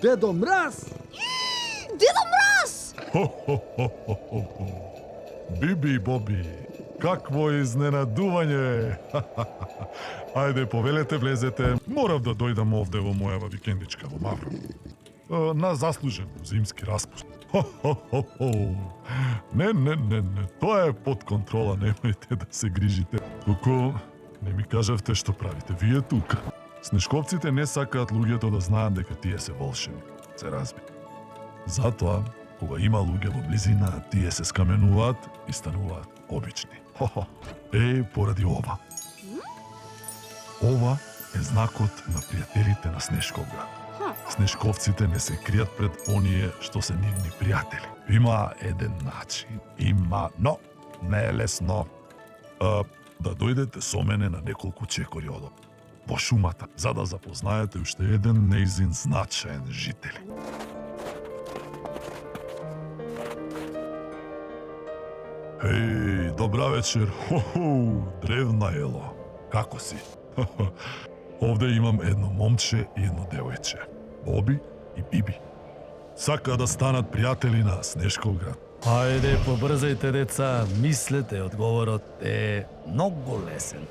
Дедо Мраз! Дедо Мраз! Биби и Боби, какво изненадување! Ајде, повелете, влезете. Морав да дојдам овде во мојава викендичка во Мавро. На заслужен зимски распуст. Не, тоа е под контрола, немојте да се грижите. Туку не ми кажавте што правите вие тука. Снешковците не сакаат луѓето да знаат дека тие се волшебни. Се разби. Затоа, кога има луѓе во близина, тие се скаменуваат и стануваат обични. Поради ова. Ова е знакот на пријателите на Снешковград. Снешковците не се кријат пред оние што се нивни пријатели. Има еден начин. Но не е лесно. Да дојдете со мене на неколку чекори од во шумата, за да запознаете уште еден нејзин значаен жител. Добра вечер. Древна Ело. Како си? Овде имам едно момче и едно девојче. Боби и Биби. Сака да станат пријатели на Снешковград. Ајде, побрзајте, деца. Мислете, одговорот е многу лесен.